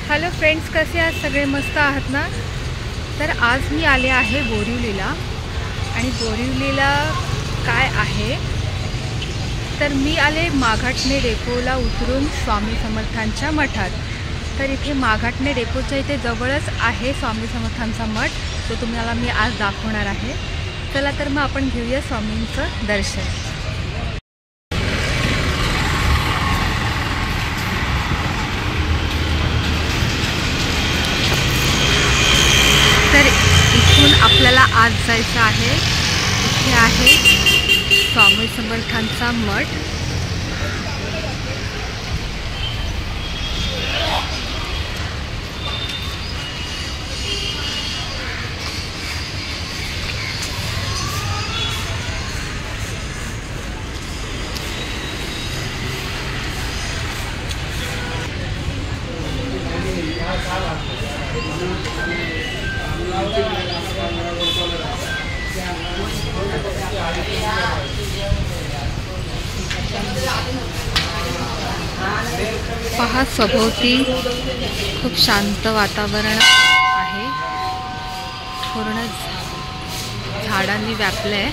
Hello friends, कसे आहात सगळे? मस्त आहात ना? तर आज मी आले आहे बोरिवलीला. आणि बोरिवलीला काय आहे तर मी आले माघाटणे डेपोला उतरून स्वामी समर्थांच्या मठात. तर इथे माघाटणे डेपोच्या इथे जवळच आहे स्वामी समर्थांचा मठ, तो तुम्हाला मी आज दाखवणार आहे. चला तर मग आपण घेऊया स्वामींचं दर्शन. तर इथून आपल्याला आज जायचं आहे. इथे आहे स्वामी समर्थांचा मठ. पहा, सभोवती खूप शांत वातावरण आहे. पूर्ण झाडांनी व्यापले आहे.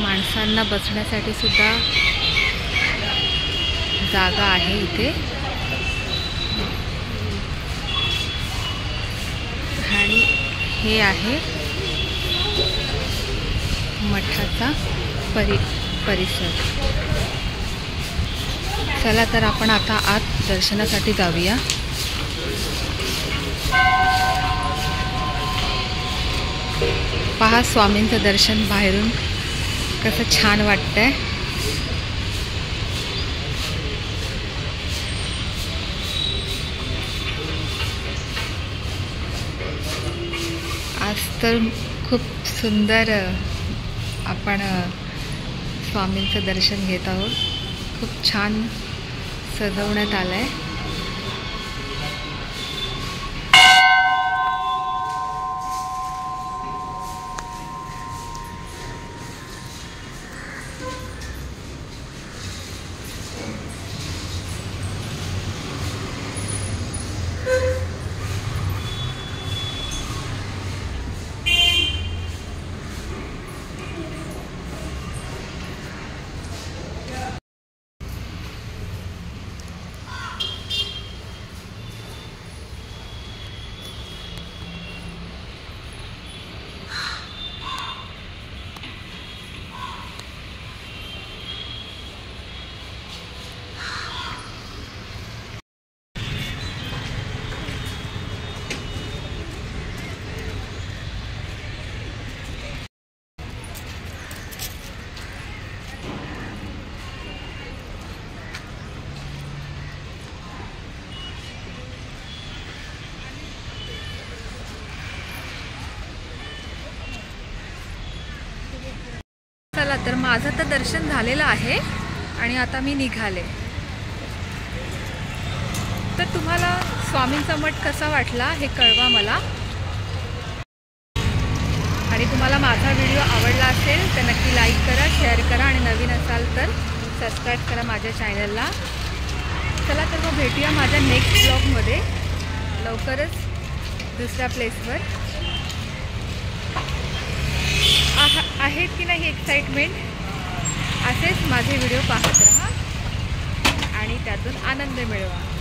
माणसांना बसण्यासाठी सुद्धा जागा आहे इथे. आणि हे आहे मठाचा परिसर. चला तर आपण आता आत दर्शनासाठी जाऊया. पहा, स्वामींचं दर्शन बाहेरून कसं छान वाटतंय. आज तर खूप सुंदर आपण स्वामींचं दर्शन घेत आहोत. खूप छान सजवण्यात आलंय. चला तर माझं तर दर्शन झालेलं आहे आणि आता मी निघाले. तर तुम्हाला स्वामींचा मठ कसा वाटला हे कळवा मला. आणि तुम्हाला माझा व्हिडिओ आवडला असेल तर नक्की लाईक करा, शेअर करा आणि नवीन असाल तर सबस्क्राईब करा माझ्या चॅनलला. चला तर मग भेटूया माझ्या नेक्स्ट ब्लॉगमध्ये लवकरच दुसऱ्या प्लेसवर. आहेत की नाही एक्साइटमेंट? असेच माझे व्हिडिओ पाहत राहा आणि त्यातून आनंद मिळवा.